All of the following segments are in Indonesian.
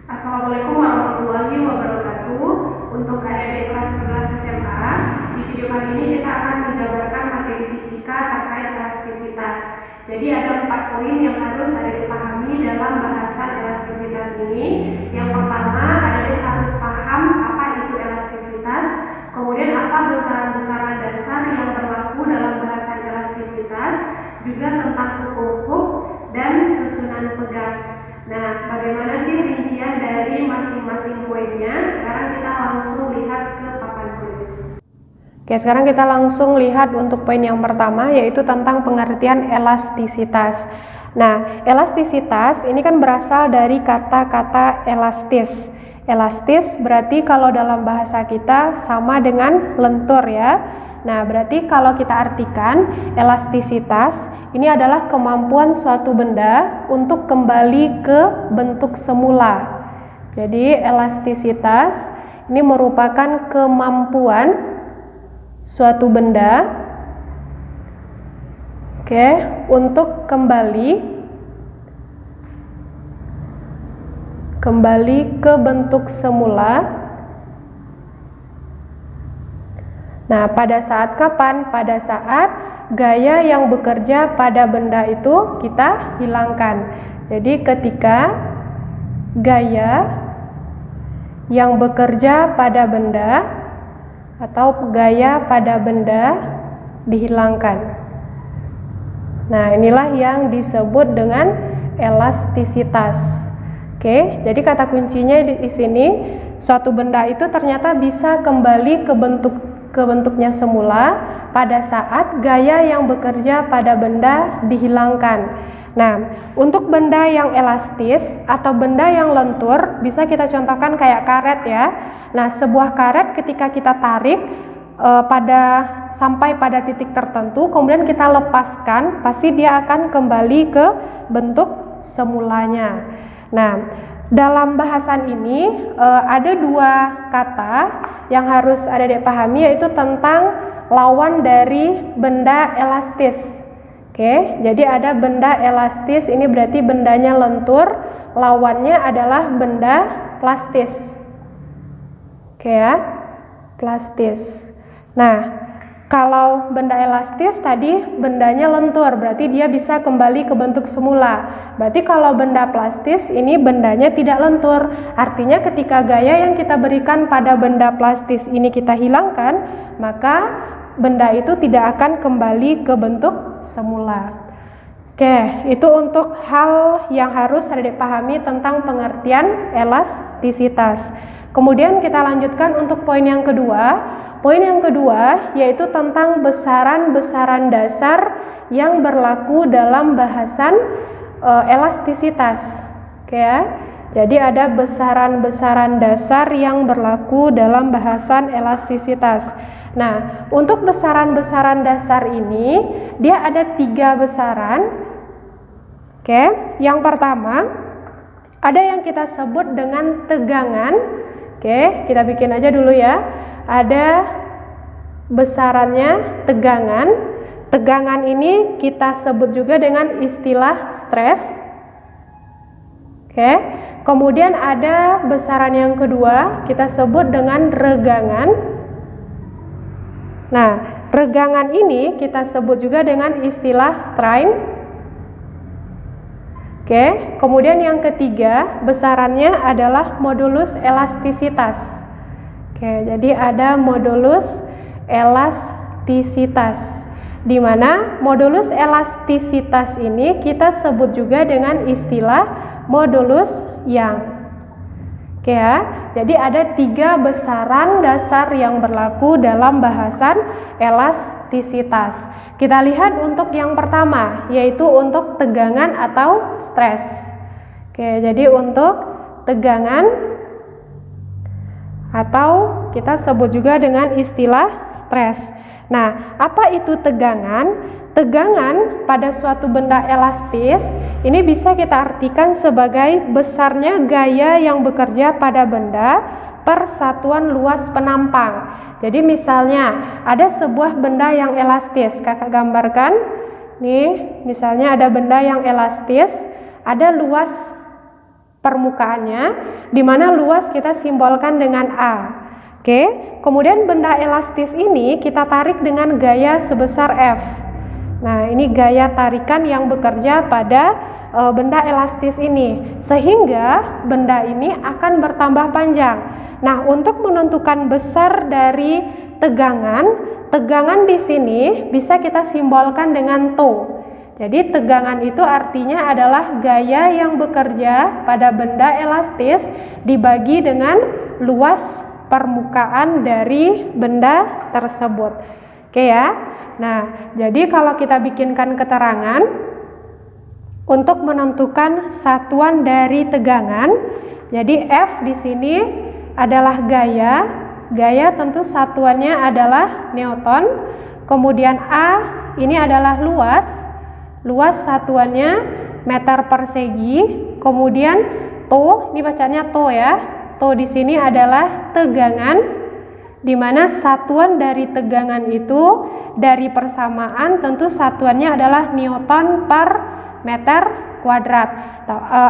Assalamualaikum warahmatullahi wabarakatuh. Untuk adik-adik kelas 11 SMA, di video kali ini kita akan menjabarkan materi fisika terkait elastisitas. Jadi ada 4 poin yang harus adik-adik pahami dalam bahasan elastisitas ini. Yang pertama, adik-adik harus paham apa itu elastisitas, kemudian apa besaran-besaran dasar yang berlaku dalam bahasan elastisitas, juga tentang hukum-hukum dan susunan pegas. Nah, bagaimana sih rincian dari masing-masing poinnya? Sekarang kita langsung lihat ke papan tulis. Oke, sekarang kita langsung lihat untuk poin yang pertama, yaitu tentang pengertian elastisitas. Nah, elastisitas ini kan berasal dari kata-kata elastis. Elastis berarti kalau dalam bahasa kita sama dengan lentur ya. Nah, berarti kalau kita artikan elastisitas ini adalah kemampuan suatu benda untuk kembali ke bentuk semula. Jadi elastisitas ini merupakan kemampuan suatu benda untuk kembali ke bentuk semula. Nah, pada saat kapan? Pada saat gaya yang bekerja pada benda itu kita hilangkan. Jadi ketika gaya yang bekerja pada benda atau gaya pada benda dihilangkan. Nah, inilah yang disebut dengan elastisitas. Oke, jadi kata kuncinya di sini, suatu benda itu ternyata bisa kembali ke bentuknya semula pada saat gaya yang bekerja pada benda dihilangkan. Nah, untuk benda yang elastis atau benda yang lentur bisa kita contohkan kayak karet ya. Nah, sebuah karet ketika kita tarik sampai pada titik tertentu, kemudian kita lepaskan, pasti dia akan kembali ke bentuk semulanya. Nah, dalam bahasan ini ada 2 kata yang harus adik-adik pahami, yaitu tentang lawan dari benda elastis. Oke, jadi ada benda elastis, ini berarti bendanya lentur, lawannya adalah benda plastis. Oke ya, plastis. Nah, kalau benda elastis tadi bendanya lentur, berarti dia bisa kembali ke bentuk semula. Berarti kalau benda plastis ini bendanya tidak lentur. Artinya ketika gaya yang kita berikan pada benda plastis ini kita hilangkan, maka benda itu tidak akan kembali ke bentuk semula. Oke, itu untuk hal yang harus dipahami tentang pengertian elastisitas. Kemudian kita lanjutkan untuk poin yang kedua. Poin yang kedua yaitu tentang besaran-besaran dasar yang berlaku dalam bahasan elastisitas. Oke ya. Jadi ada besaran-besaran dasar yang berlaku dalam bahasan elastisitas. Nah, untuk besaran-besaran dasar ini dia ada 3 besaran. Oke, yang pertama ada yang kita sebut dengan tegangan. Oke, kita bikin aja dulu ya. Ada besarannya tegangan. Tegangan ini kita sebut juga dengan istilah stres. Oke, kemudian ada besaran yang kedua kita sebut dengan regangan. Nah, regangan ini kita sebut juga dengan istilah strain. Oke, kemudian yang ketiga besarannya adalah modulus elastisitas. Oke, jadi ada modulus elastisitas, di mana modulus elastisitas ini kita sebut juga dengan istilah modulus Young. Oke ya, jadi ada 3 besaran dasar yang berlaku dalam bahasan elastisitas. Kita lihat untuk yang pertama, yaitu untuk tegangan atau stres. Oke, jadi untuk tegangan atau kita sebut juga dengan istilah stres. Nah, apa itu tegangan? Tegangan pada suatu benda elastis ini bisa kita artikan sebagai besarnya gaya yang bekerja pada benda per satuan luas penampang. Jadi misalnya ada sebuah benda yang elastis, kakak gambarkan. Nih, misalnya ada benda yang elastis, ada luas permukaannya, di mana luas kita simbolkan dengan A. Oke, kemudian benda elastis ini kita tarik dengan gaya sebesar F. Nah, ini gaya tarikan yang bekerja pada benda elastis ini, sehingga benda ini akan bertambah panjang. Nah, untuk menentukan besar dari tegangan di sini bisa kita simbolkan dengan tau. Jadi tegangan itu artinya adalah gaya yang bekerja pada benda elastis dibagi dengan luas permukaan dari benda tersebut. Oke ya. Nah, jadi kalau kita bikinkan keterangan untuk menentukan satuan dari tegangan, jadi F di sini adalah gaya. Gaya tentu satuannya adalah Newton. Kemudian A ini adalah luas. Luas satuannya meter persegi. Kemudian tau, ini bacanya tau ya. Tau di sini adalah tegangan, di mana satuan dari tegangan itu dari persamaan tentu satuannya adalah Newton per meter kuadrat,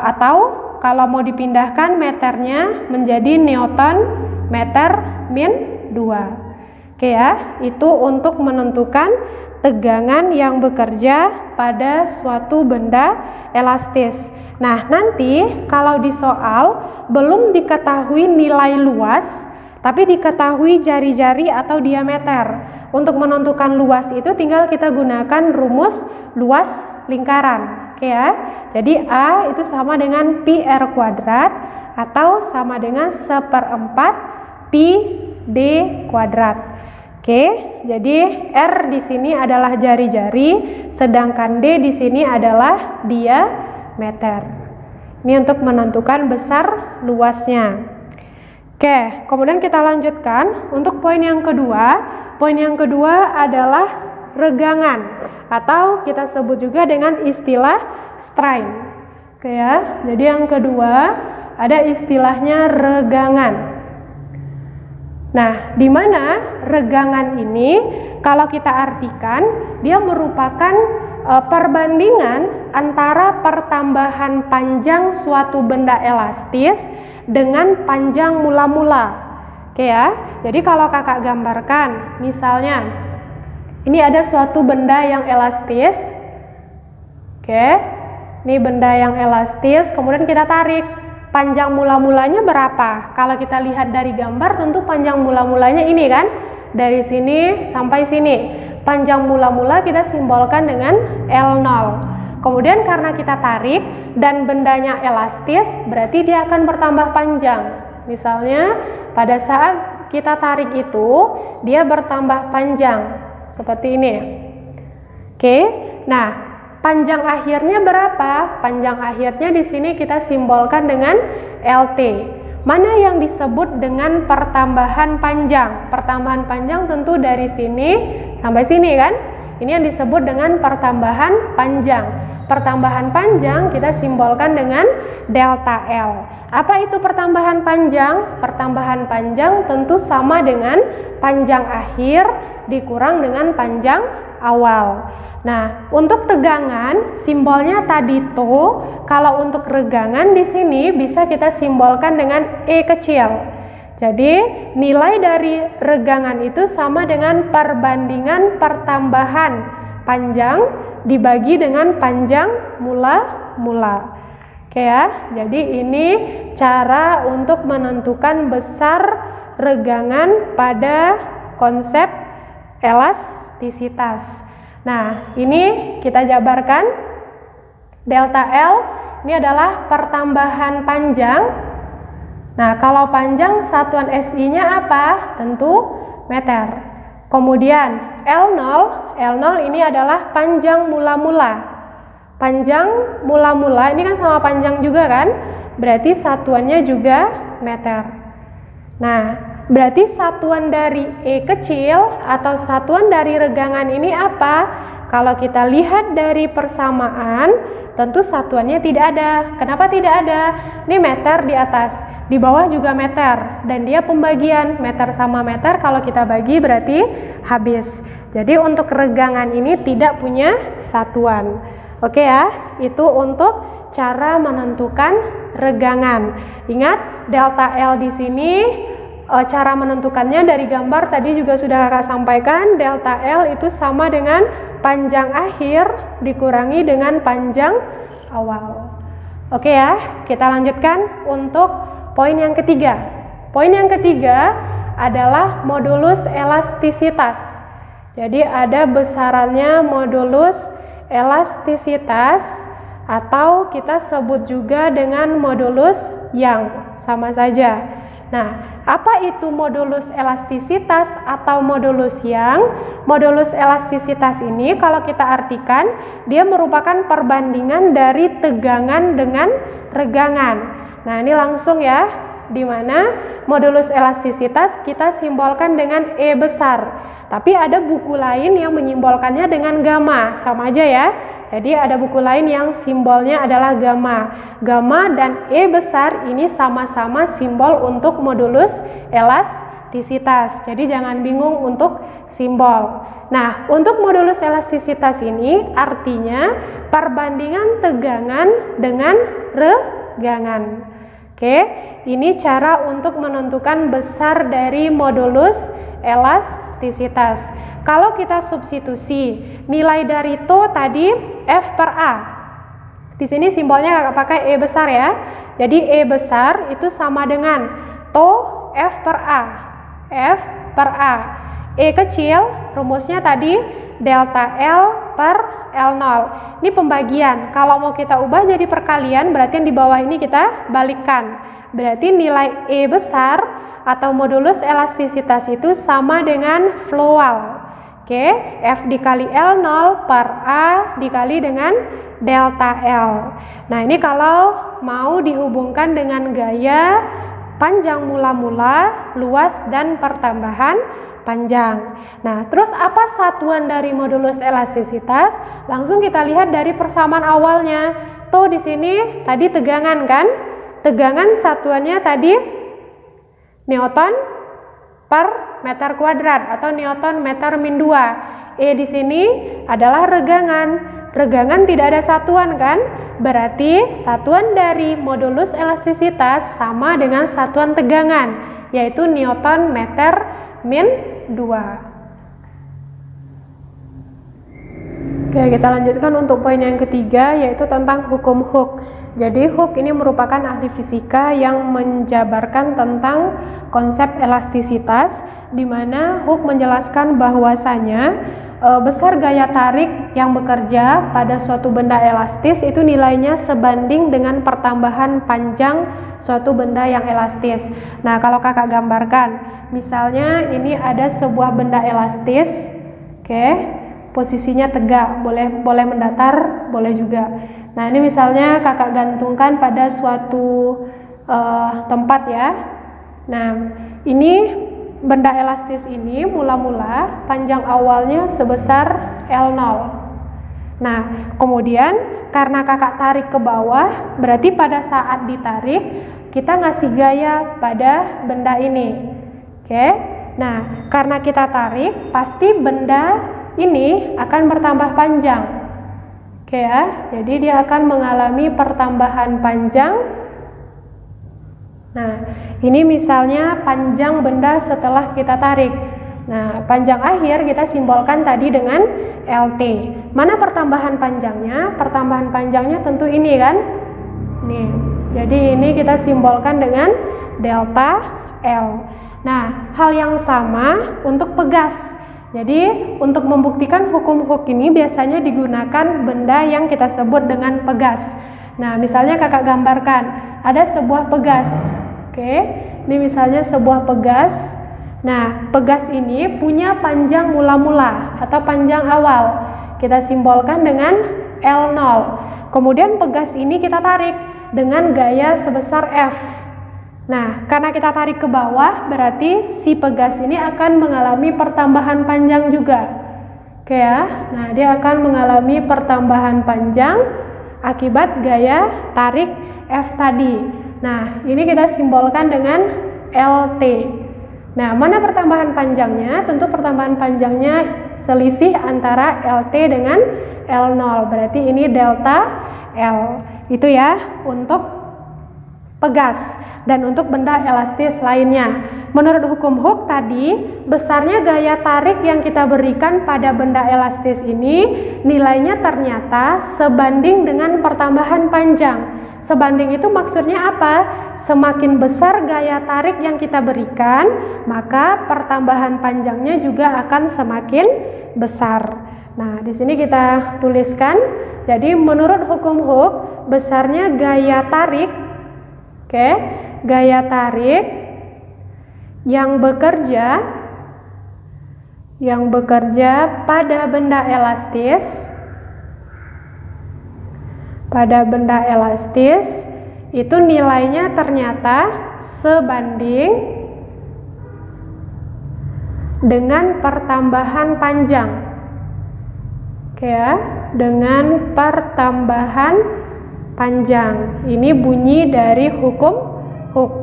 atau kalau mau dipindahkan meternya menjadi Newton meter min 2. Oke ya, itu untuk menentukan tegangan yang bekerja pada suatu benda elastis. Nah, nanti kalau di soal belum diketahui nilai luas, tapi diketahui jari-jari atau diameter. Untuk menentukan luas itu tinggal kita gunakan rumus luas lingkaran. Oke ya. Jadi A itu sama dengan pi r kuadrat atau sama dengan 1/4 pi d kuadrat. Oke, jadi R di sini adalah jari-jari, sedangkan D di sini adalah diameter. Ini untuk menentukan besar luasnya. Oke, kemudian kita lanjutkan untuk poin yang kedua. Poin yang kedua adalah regangan, atau kita sebut juga dengan istilah strain. Oke ya, jadi yang kedua ada istilahnya regangan. Nah, di mana regangan ini kalau kita artikan dia merupakan perbandingan antara pertambahan panjang suatu benda elastis dengan panjang mula-mula. Oke ya. Jadi kalau kakak gambarkan, misalnya ini ada suatu benda yang elastis. Oke. Ini benda yang elastis, kemudian kita tarik. Panjang mula-mulanya berapa? Kalau kita lihat dari gambar tentu panjang mula-mulanya ini kan, dari sini sampai sini. Panjang mula-mula kita simbolkan dengan L0. Kemudian karena kita tarik dan bendanya elastis, berarti dia akan bertambah panjang. Misalnya pada saat kita tarik itu dia bertambah panjang seperti ini. Oke. Nah, panjang akhirnya berapa? Panjang akhirnya di sini kita simbolkan dengan LT. Mana yang disebut dengan pertambahan panjang? Pertambahan panjang tentu dari sini sampai sini kan? Ini yang disebut dengan pertambahan panjang. Pertambahan panjang kita simbolkan dengan delta L. Apa itu pertambahan panjang? Pertambahan panjang tentu sama dengan panjang akhir dikurang dengan panjang awal. Nah, untuk tegangan simbolnya tadi tuh, kalau untuk regangan di sini bisa kita simbolkan dengan E kecil. Jadi, nilai dari regangan itu sama dengan perbandingan pertambahan panjang dibagi dengan panjang mula-mula. Oke ya. Jadi ini cara untuk menentukan besar regangan pada konsep elastisitas. Nah, ini kita jabarkan. Delta L ini adalah pertambahan panjang. Nah, kalau panjang satuan SI-nya apa? Tentu meter. Kemudian L0 ini adalah panjang mula-mula. Panjang mula-mula ini kan sama panjang juga kan? Berarti satuannya juga meter. Nah, berarti satuan dari E kecil atau satuan dari regangan ini apa? Kalau kita lihat dari persamaan, tentu satuannya tidak ada. Kenapa tidak ada? Ini meter di atas, di bawah juga meter, dan dia pembagian meter sama meter. Kalau kita bagi berarti habis. Jadi untuk regangan ini tidak punya satuan. Oke ya, itu untuk cara menentukan regangan. Ingat, delta L di sini cara menentukannya dari gambar tadi juga sudah kakak sampaikan. Delta L itu sama dengan panjang akhir dikurangi dengan panjang awal. Oke ya, kita lanjutkan untuk poin yang ketiga. Poin yang ketiga adalah modulus elastisitas. Jadi ada besarannya modulus elastisitas, atau kita sebut juga dengan modulus Young, sama saja. Nah, apa itu modulus elastisitas atau modulus Young? Modulus elastisitas ini kalau kita artikan, dia merupakan perbandingan dari tegangan dengan regangan. Nah, ini langsung ya, di mana modulus elastisitas kita simbolkan dengan E besar. Tapi ada buku lain yang menyimbolkannya dengan gamma, sama aja ya. Jadi ada buku lain yang simbolnya adalah gamma. Gamma dan E besar ini sama-sama simbol untuk modulus elastisitas. Jadi jangan bingung untuk simbol. Nah, untuk modulus elastisitas ini artinya perbandingan tegangan dengan regangan. Oke, ini cara untuk menentukan besar dari modulus elastisitas. Kalau kita substitusi nilai dari TO tadi F per A. Di sini simbolnya kakak pakai E besar ya. Jadi E besar itu sama dengan TO F per A. F per A. E kecil rumusnya tadi delta L per L0. Ini pembagian. Kalau mau kita ubah jadi perkalian, berarti yang di bawah ini kita balikkan. Berarti nilai E besar atau modulus elastisitas itu sama dengan flow wall. Oke, F dikali L0 per A dikali dengan delta L. Nah, ini kalau mau dihubungkan dengan gaya panjang mula-mula, luas, dan pertambahan panjang. Nah, terus apa satuan dari modulus elastisitas? Langsung kita lihat dari persamaan awalnya. Tuh di sini tadi tegangan kan? Tegangan satuannya tadi Newton per meter kuadrat atau Newton meter min 2. E di sini adalah regangan. Regangan tidak ada satuan kan? Berarti satuan dari modulus elastisitas sama dengan satuan tegangan, yaitu Newton meter min 2. Oke, kita lanjutkan untuk poin yang ketiga, yaitu tentang hukum Hooke. Jadi Hooke ini merupakan ahli fisika yang menjabarkan tentang konsep elastisitas, di mana Hooke menjelaskan bahwasanya besar gaya tarik yang bekerja pada suatu benda elastis itu nilainya sebanding dengan pertambahan panjang suatu benda yang elastis. Nah, kalau kakak gambarkan, misalnya ini ada sebuah benda elastis, oke, posisinya tegak, boleh mendatar, boleh juga. Nah, ini misalnya kakak gantungkan pada suatu tempat ya. Nah, ini benda elastis ini mula-mula panjang awalnya sebesar L0. Nah, kemudian karena kakak tarik ke bawah, berarti pada saat ditarik kita ngasih gaya pada benda ini. Oke. Nah, karena kita tarik, pasti benda ini akan bertambah panjang. Oke ya. Jadi dia akan mengalami pertambahan panjang. Nah, ini misalnya panjang benda setelah kita tarik. Nah, panjang akhir kita simbolkan tadi dengan LT. Mana pertambahan panjangnya? Pertambahan panjangnya tentu ini kan? Nih. Jadi ini kita simbolkan dengan delta L. Nah, hal yang sama untuk pegas. Jadi, untuk membuktikan hukum Hooke ini biasanya digunakan benda yang kita sebut dengan pegas. Nah, misalnya kakak gambarkan, ada sebuah pegas. Oke, ini misalnya sebuah pegas. Nah, pegas ini punya panjang mula-mula atau panjang awal. Kita simbolkan dengan L0. Kemudian pegas ini kita tarik dengan gaya sebesar F. Nah, karena kita tarik ke bawah, berarti si pegas ini akan mengalami pertambahan panjang juga. Oke ya, nah dia akan mengalami pertambahan panjang akibat gaya tarik F tadi. Nah, ini kita simbolkan dengan LT. Nah, mana pertambahan panjangnya? Tentu pertambahan panjangnya selisih antara LT dengan L0. Berarti ini delta L. Itu ya untuk pegas dan untuk benda elastis lainnya. Menurut hukum Hooke tadi, besarnya gaya tarik yang kita berikan pada benda elastis ini nilainya ternyata sebanding dengan pertambahan panjang. Sebanding itu maksudnya apa? Semakin besar gaya tarik yang kita berikan, maka pertambahan panjangnya juga akan semakin besar. Nah, di sini kita tuliskan. Jadi menurut hukum Hooke, besarnya gaya tarik, gaya tarik yang bekerja pada benda elastis itu nilainya ternyata sebanding dengan pertambahan panjang. Dengan pertambahan panjang. Ini bunyi dari hukum Hooke.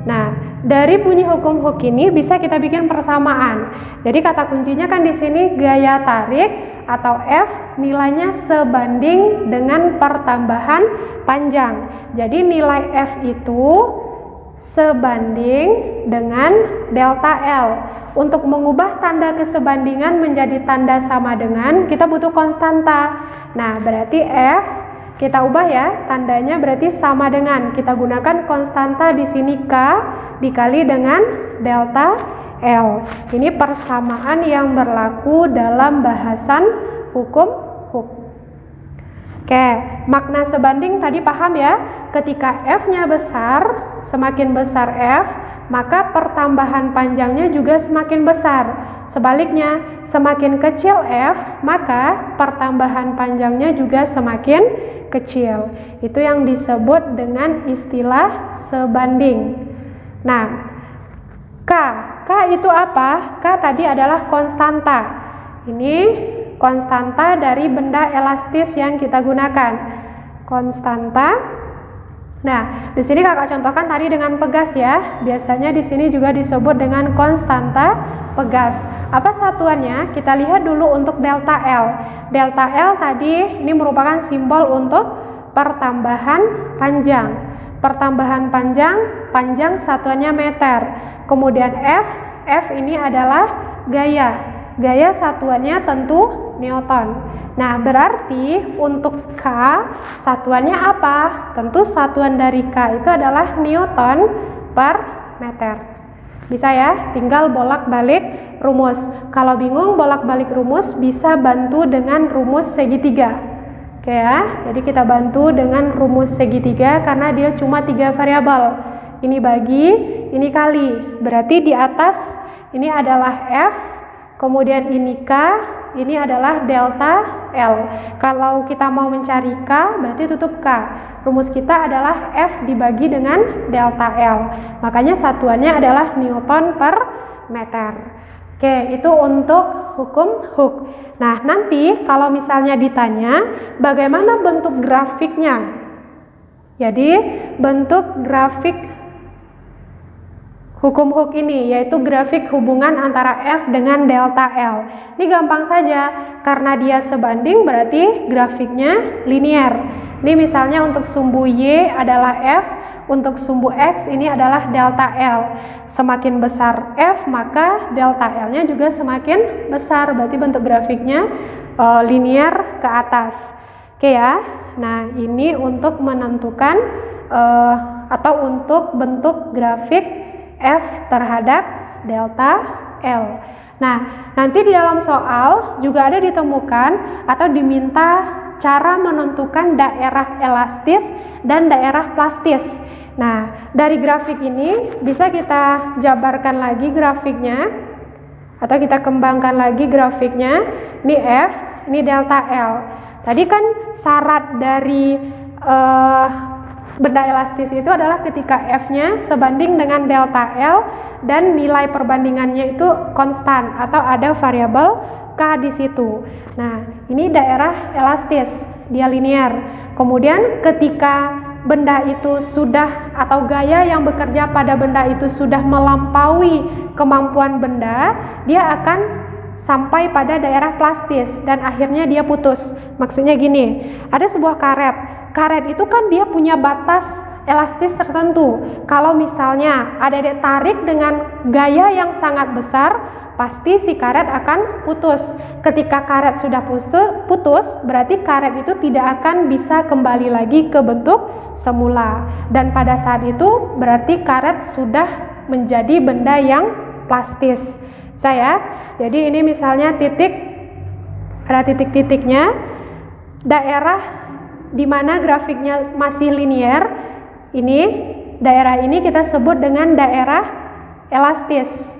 Nah, dari bunyi hukum Hooke ini bisa kita bikin persamaan. Jadi kata kuncinya kan di sini gaya tarik atau F nilainya sebanding dengan pertambahan panjang. Jadi nilai F itu sebanding dengan delta L. Untuk mengubah tanda kesebandingan menjadi tanda sama dengan, kita butuh konstanta. Nah, berarti F kita ubah ya, tandanya berarti sama dengan, kita gunakan konstanta di sini K dikali dengan delta L. Ini persamaan yang berlaku dalam bahasan hukum Hooke. Oke, makna sebanding tadi paham ya? Ketika F-nya besar, semakin besar F, maka pertambahan panjangnya juga semakin besar. Sebaliknya, semakin kecil F, maka pertambahan panjangnya juga semakin kecil. Itu yang disebut dengan istilah sebanding. Nah, K itu apa? K tadi adalah konstanta. Ini konstanta dari benda elastis yang kita gunakan. Konstanta. Nah, di sini kakak contohkan tadi dengan pegas ya. Biasanya di sini juga disebut dengan konstanta pegas. Apa satuannya? Kita lihat dulu untuk delta L. Delta L tadi ini merupakan simbol untuk pertambahan panjang. Pertambahan panjang satuannya meter. Kemudian F ini adalah gaya. Gaya satuannya tentu Newton. Nah, berarti untuk K satuannya apa? Tentu satuan dari K itu adalah Newton per meter. Bisa ya? Tinggal bolak-balik rumus. Kalau bingung bolak-balik rumus bisa bantu dengan rumus segitiga. Oke ya. Jadi kita bantu dengan rumus segitiga karena dia cuma 3 variabel. Ini bagi, ini kali. Berarti di atas ini adalah F. Kemudian ini K, ini adalah delta L. Kalau kita mau mencari K, berarti tutup K. Rumus kita adalah F dibagi dengan delta L. Makanya satuannya adalah Newton per meter. Oke, itu untuk hukum Hooke. Nah, nanti kalau misalnya ditanya bagaimana bentuk grafiknya. Jadi, bentuk grafik hukum Hooke ini yaitu grafik hubungan antara F dengan delta L. Ini gampang saja karena dia sebanding berarti grafiknya linear. Ini misalnya untuk sumbu Y adalah F, untuk sumbu X ini adalah delta L. Semakin besar F maka delta L-nya juga semakin besar. Berarti bentuk grafiknya linear ke atas. Oke ya. Nah, ini untuk menentukan atau untuk bentuk grafik F terhadap delta L. Nah, nanti di dalam soal juga ada ditemukan atau diminta cara menentukan daerah elastis dan daerah plastis. Nah, dari grafik ini bisa kita jabarkan lagi grafiknya atau kita kembangkan lagi grafiknya. Ini F, ini delta L. Tadi kan syarat dari benda elastis itu adalah ketika F-nya sebanding dengan delta L dan nilai perbandingannya itu konstan atau ada variabel K di situ. Nah, ini daerah elastis, dia linear. Kemudian ketika benda itu sudah atau gaya yang bekerja pada benda itu sudah melampaui kemampuan benda, dia akan sampai pada daerah plastis dan akhirnya dia putus. Maksudnya gini, ada sebuah karet. karet itu kan dia punya batas elastis tertentu. Kalau misalnya adik-adik tarik dengan gaya yang sangat besar, pasti si karet akan putus. Ketika karet sudah putus, berarti karet itu tidak akan bisa kembali lagi ke bentuk semula. Dan pada saat itu berarti karet sudah menjadi benda yang plastis. Saya, jadi ini misalnya titik, ada titik-titiknya, daerah di mana grafiknya masih linier. Ini daerah ini kita sebut dengan daerah elastis.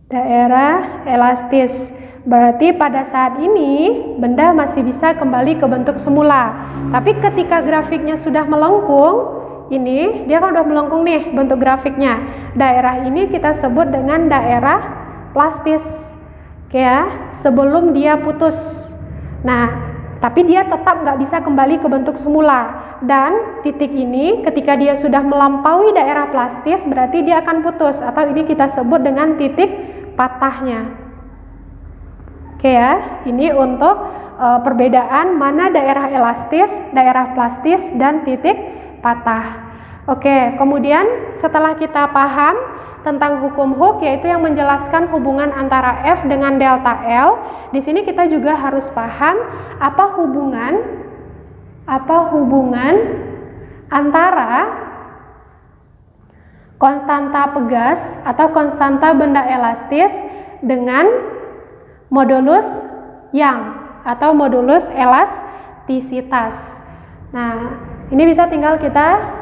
Daerah elastis. Berarti pada saat ini benda masih bisa kembali ke bentuk semula. Tapi ketika grafiknya sudah melengkung, ini dia kan udah melengkung nih bentuk grafiknya. Daerah ini kita sebut dengan daerah plastis. Oke ya, sebelum dia putus. Nah, tapi dia tetap nggak bisa kembali ke bentuk semula. Dan titik ini ketika dia sudah melampaui daerah plastis berarti dia akan putus, atau ini kita sebut dengan titik patahnya. Oke ya, ini untuk perbedaan mana daerah elastis, daerah plastis, dan titik patah. Oke, kemudian setelah kita paham tentang hukum Hooke, yaitu yang menjelaskan hubungan antara F dengan delta L. Di sini kita juga harus paham apa hubungan antara konstanta pegas atau konstanta benda elastis dengan modulus Young atau modulus elastisitas. Nah, ini bisa tinggal kita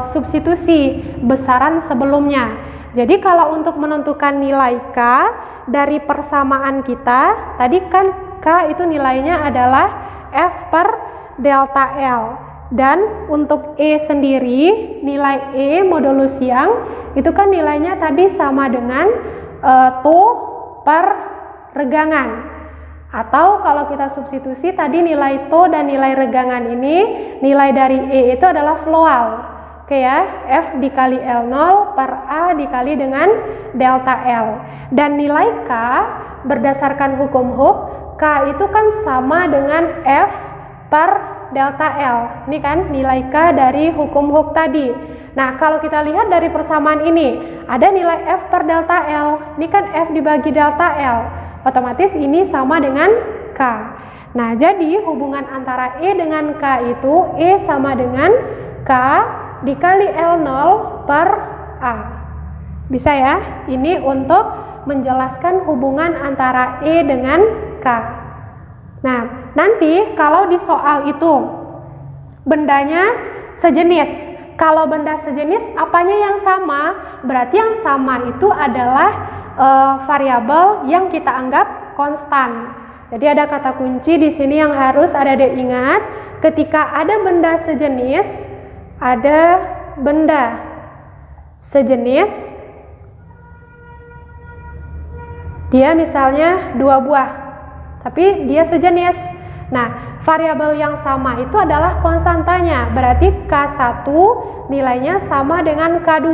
substitusi besaran sebelumnya. Jadi kalau untuk menentukan nilai K dari persamaan kita, tadi kan K itu nilainya adalah F per delta L. Dan untuk E sendiri, nilai E modulus Young itu kan nilainya tadi sama dengan Tu per regangan. Atau kalau kita substitusi tadi nilai Tu dan nilai regangan ini, nilai dari E itu adalah floal. Oke ya, F dikali L0 per A dikali dengan delta L. Dan nilai K berdasarkan hukum Hooke, K itu kan sama dengan F per delta L. Ini kan nilai K dari hukum Hooke tadi. Nah, kalau kita lihat dari persamaan ini, ada nilai F per delta L. Ini kan F dibagi delta L. Otomatis ini sama dengan K. Nah, jadi hubungan antara E dengan K itu E sama dengan K dikali L0 per A. Bisa ya? Ini untuk menjelaskan hubungan antara E dengan K. Nah, nanti kalau di soal itu bendanya sejenis. Kalau benda sejenis apanya yang sama? Berarti yang sama itu adalah variabel yang kita anggap konstan. Jadi ada kata kunci di sini yang harus adik-adik ingat. Ketika ada benda sejenis, dia misalnya 2 buah, tapi dia sejenis. Nah, variabel yang sama itu adalah konstantanya, berarti K1 nilainya sama dengan K2.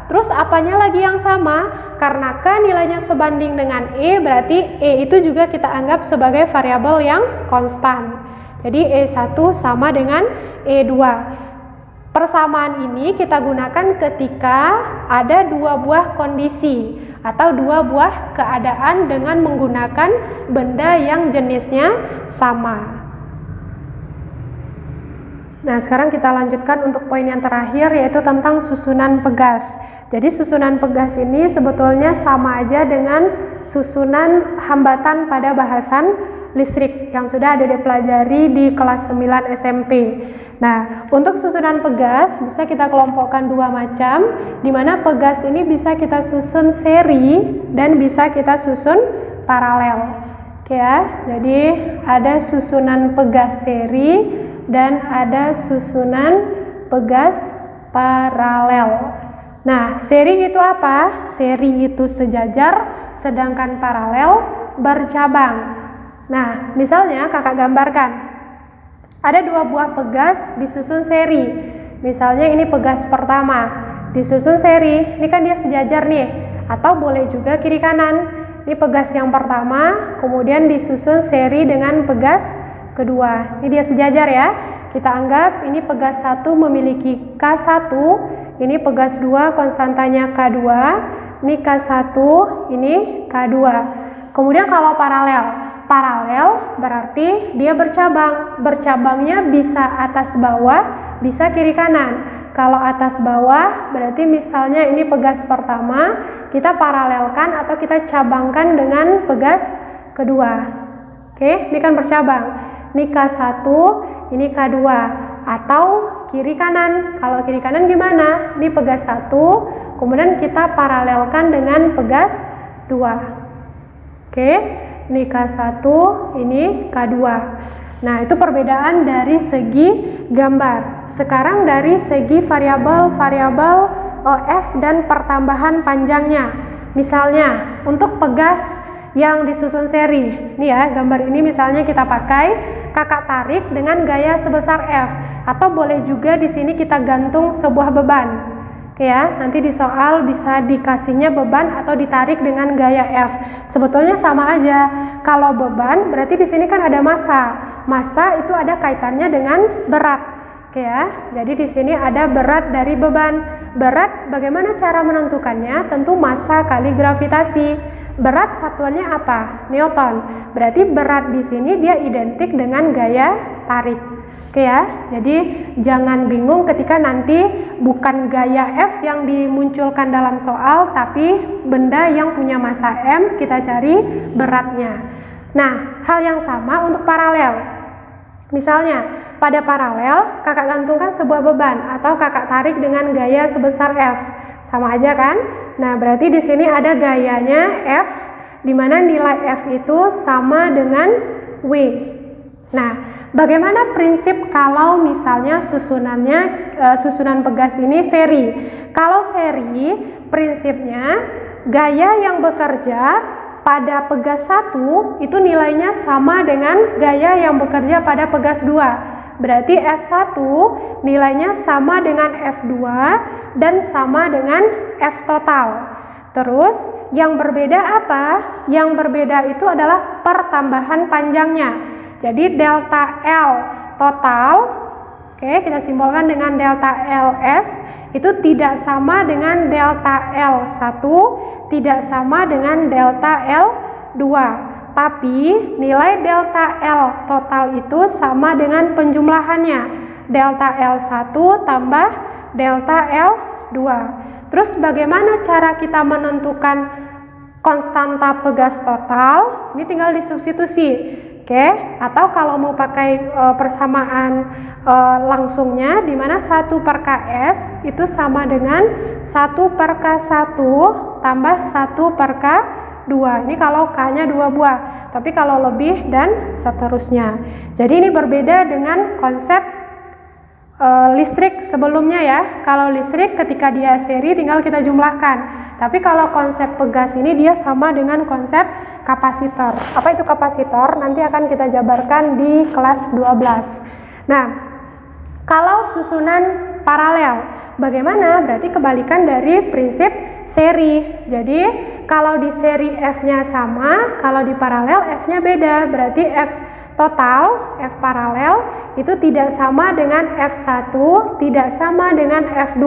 Terus apanya lagi yang sama? Karena K nilainya sebanding dengan E, berarti E itu juga kita anggap sebagai variabel yang konstan. Jadi E1 sama dengan E2. Persamaan ini kita gunakan ketika ada 2 buah kondisi atau 2 buah keadaan dengan menggunakan benda yang jenisnya sama. Nah, sekarang kita lanjutkan untuk poin yang terakhir, yaitu tentang susunan pegas. Jadi susunan pegas ini sebetulnya sama aja dengan susunan hambatan pada bahasan listrik yang sudah ada dipelajari di kelas 9 SMP. Nah, untuk susunan pegas bisa kita kelompokkan 2 macam, di mana pegas ini bisa kita susun seri dan bisa kita susun paralel. Oke ya, jadi ada susunan pegas seri dan ada susunan pegas paralel. Nah, seri itu apa? Seri itu sejajar, sedangkan paralel bercabang. Nah, misalnya kakak gambarkan, ada 2 buah pegas disusun seri. Misalnya ini pegas pertama, disusun seri, ini kan dia sejajar nih, atau boleh juga kiri kanan. Ini pegas yang pertama, kemudian disusun seri dengan pegas kedua. Ini dia sejajar ya. Kita anggap ini pegas 1 memiliki K1, ini pegas 2 konstantanya K2, ini K1, ini K2. Kemudian kalau paralel berarti dia bercabang. Bercabangnya bisa atas bawah, bisa kiri kanan. Kalau atas bawah berarti misalnya ini pegas pertama, kita paralelkan atau kita cabangkan dengan pegas kedua. Oke, ini kan bercabang. Ini K1, ini K2. Atau kiri kanan. Kalau kiri kanan gimana? Ini pegas 1, kemudian kita paralelkan dengan pegas 2. Oke, ini K1, ini K2. Nah, itu perbedaan dari segi gambar. Sekarang dari segi variabel F dan pertambahan panjangnya. Misalnya, untuk pegas yang disusun seri. Nih ya, gambar ini misalnya kita pakai kakak tarik dengan gaya sebesar F, atau boleh juga di sini kita gantung sebuah beban. Oke ya, nanti di soal bisa dikasihnya beban atau ditarik dengan gaya F. Sebetulnya sama aja. Kalau beban berarti di sini kan ada massa. Massa itu ada kaitannya dengan berat. Oke ya. Jadi di sini ada berat dari beban. Berat bagaimana cara menentukannya? Tentu massa kali gravitasi. Berat satuannya apa? Newton. Berarti berat di sini dia identik dengan gaya tarik. Oke ya, jadi jangan bingung ketika nanti bukan gaya F yang dimunculkan dalam soal, tapi benda yang punya massa M, kita cari beratnya. Nah, hal yang sama untuk paralel. Misalnya, pada paralel, kakak gantungkan sebuah beban atau kakak tarik dengan gaya sebesar F. Sama aja kan? Nah, berarti di sini ada gayanya F, di mana nilai F itu sama dengan W. Nah, bagaimana prinsip kalau misalnya susunan pegas ini seri? Kalau seri, prinsipnya gaya yang bekerja pada pegas 1 itu nilainya sama dengan gaya yang bekerja pada pegas 2. Berarti F1 nilainya sama dengan F2 dan sama dengan F total. Terus yang berbeda apa? Yang berbeda itu adalah pertambahan panjangnya. Jadi delta L total, oke, kita simbolkan dengan delta LS, itu tidak sama dengan delta L1, tidak sama dengan delta L2. Tapi nilai delta L total itu sama dengan penjumlahannya. Delta L1 tambah delta L2. Terus bagaimana cara kita menentukan konstanta pegas total? Ini tinggal disubstitusi. Oke, atau kalau mau pakai persamaan langsungnya, di mana 1 per KS itu sama dengan 1 per K1 tambah 1 per K2. Ini kalau K-nya 2 buah, tapi kalau lebih dan seterusnya. Jadi ini berbeda dengan konsep listrik sebelumnya ya. Kalau listrik ketika dia seri tinggal kita jumlahkan. Tapi kalau konsep pegas ini dia sama dengan konsep kapasitor. Apa itu kapasitor? Nanti akan kita jabarkan di kelas 12. Nah, kalau susunan paralel, bagaimana? Berarti kebalikan dari prinsip seri. Jadi kalau di seri F-nya sama, kalau di paralel F-nya beda. Berarti F total, F paralel itu tidak sama dengan F1, tidak sama dengan F2.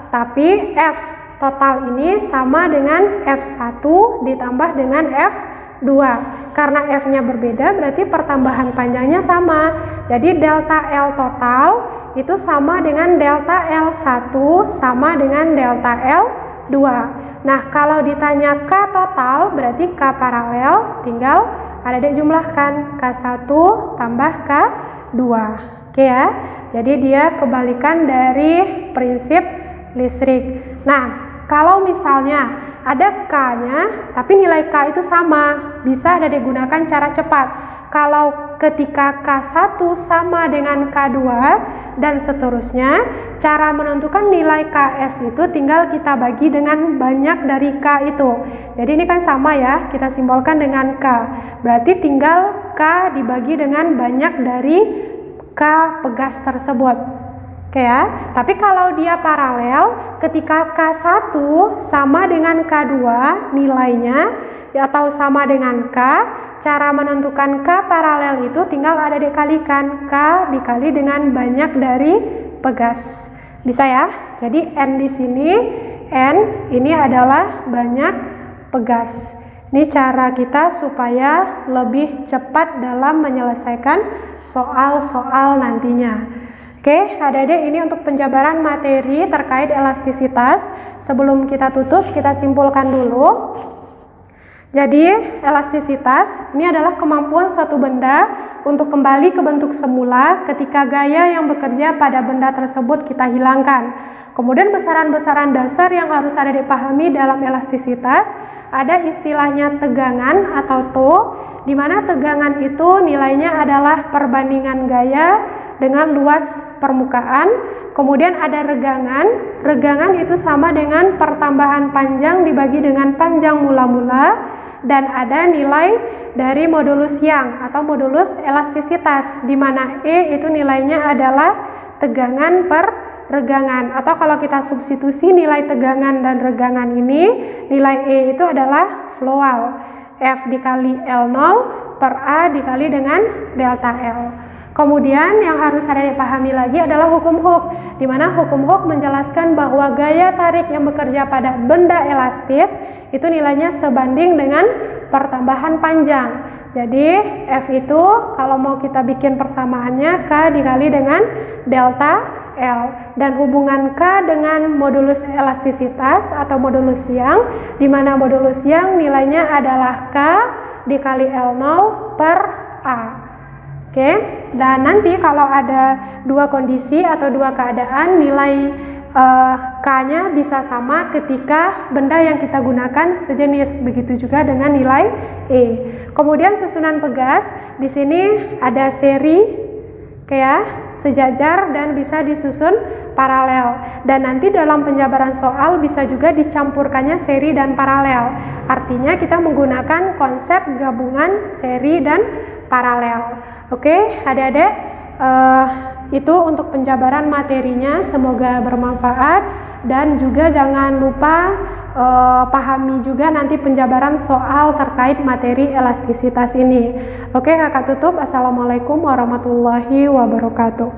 Tapi F total ini sama dengan F1 ditambah dengan F2. Karena F-nya berbeda berarti pertambahan panjangnya sama. Jadi delta L total itu sama dengan delta L1 sama dengan delta L2. Nah, kalau ditanya K total berarti K paralel tinggal adik jumlahkan K1 tambah K2. Oke ya. Jadi dia kebalikan dari prinsip listrik. Nah, kalau misalnya ada K-nya tapi nilai K itu sama, bisa adik gunakan cara cepat. Kalau ketika K1 sama dengan K2 dan seterusnya, cara menentukan nilai KS itu tinggal kita bagi dengan banyak dari K itu. Jadi ini kan sama ya, kita simbolkan dengan K. Berarti tinggal K dibagi dengan banyak dari K pegas tersebut. Oke ya, tapi kalau dia paralel, ketika K1 sama dengan K2 nilainya atau sama dengan K, cara menentukan K paralel itu tinggal ada dikalikan K dikali dengan banyak dari pegas. Bisa ya? Jadi N di sini, N ini adalah banyak pegas. Ini cara kita supaya lebih cepat dalam menyelesaikan soal-soal nantinya. Oke, adik-adik, ini untuk penjabaran materi terkait elastisitas. Sebelum kita tutup, kita simpulkan dulu. Jadi, elastisitas ini adalah kemampuan suatu benda untuk kembali ke bentuk semula ketika gaya yang bekerja pada benda tersebut kita hilangkan. Kemudian besaran-besaran dasar yang harus ada dipahami dalam elastisitas, ada istilahnya tegangan atau TO, di mana tegangan itu nilainya adalah perbandingan gaya dengan luas permukaan. Kemudian ada regangan. Regangan itu sama dengan pertambahan panjang dibagi dengan panjang mula-mula. Dan ada nilai dari modulus Young atau modulus elastisitas, di mana E itu nilainya adalah tegangan per regangan. Atau kalau kita substitusi nilai tegangan dan regangan ini, nilai E itu adalah flowal. F dikali L0 per A dikali dengan delta L. Kemudian yang harus ada dipahami lagi adalah hukum Hooke, di mana hukum Hooke menjelaskan bahwa gaya tarik yang bekerja pada benda elastis itu nilainya sebanding dengan pertambahan panjang. Jadi F itu kalau mau kita bikin persamaannya K dikali dengan delta L, dan hubungan K dengan modulus elastisitas atau modulus Young, di mana modulus Young nilainya adalah K dikali L0 per A. Oke, dan nanti kalau ada dua kondisi atau dua keadaan, nilai K-nya bisa sama ketika benda yang kita gunakan sejenis. Begitu juga dengan nilai E. Kemudian susunan pegas, di sini ada seri, ya, sejajar dan bisa disusun paralel. Dan nanti dalam penjabaran soal bisa juga dicampurkannya seri dan paralel. Artinya kita menggunakan konsep gabungan seri dan paralel. Oke, adik-adik, itu untuk penjabaran materinya, semoga bermanfaat. Dan juga jangan lupa pahami juga nanti penjabaran soal terkait materi elastisitas ini. Oke, kakak tutup. Assalamualaikum warahmatullahi wabarakatuh.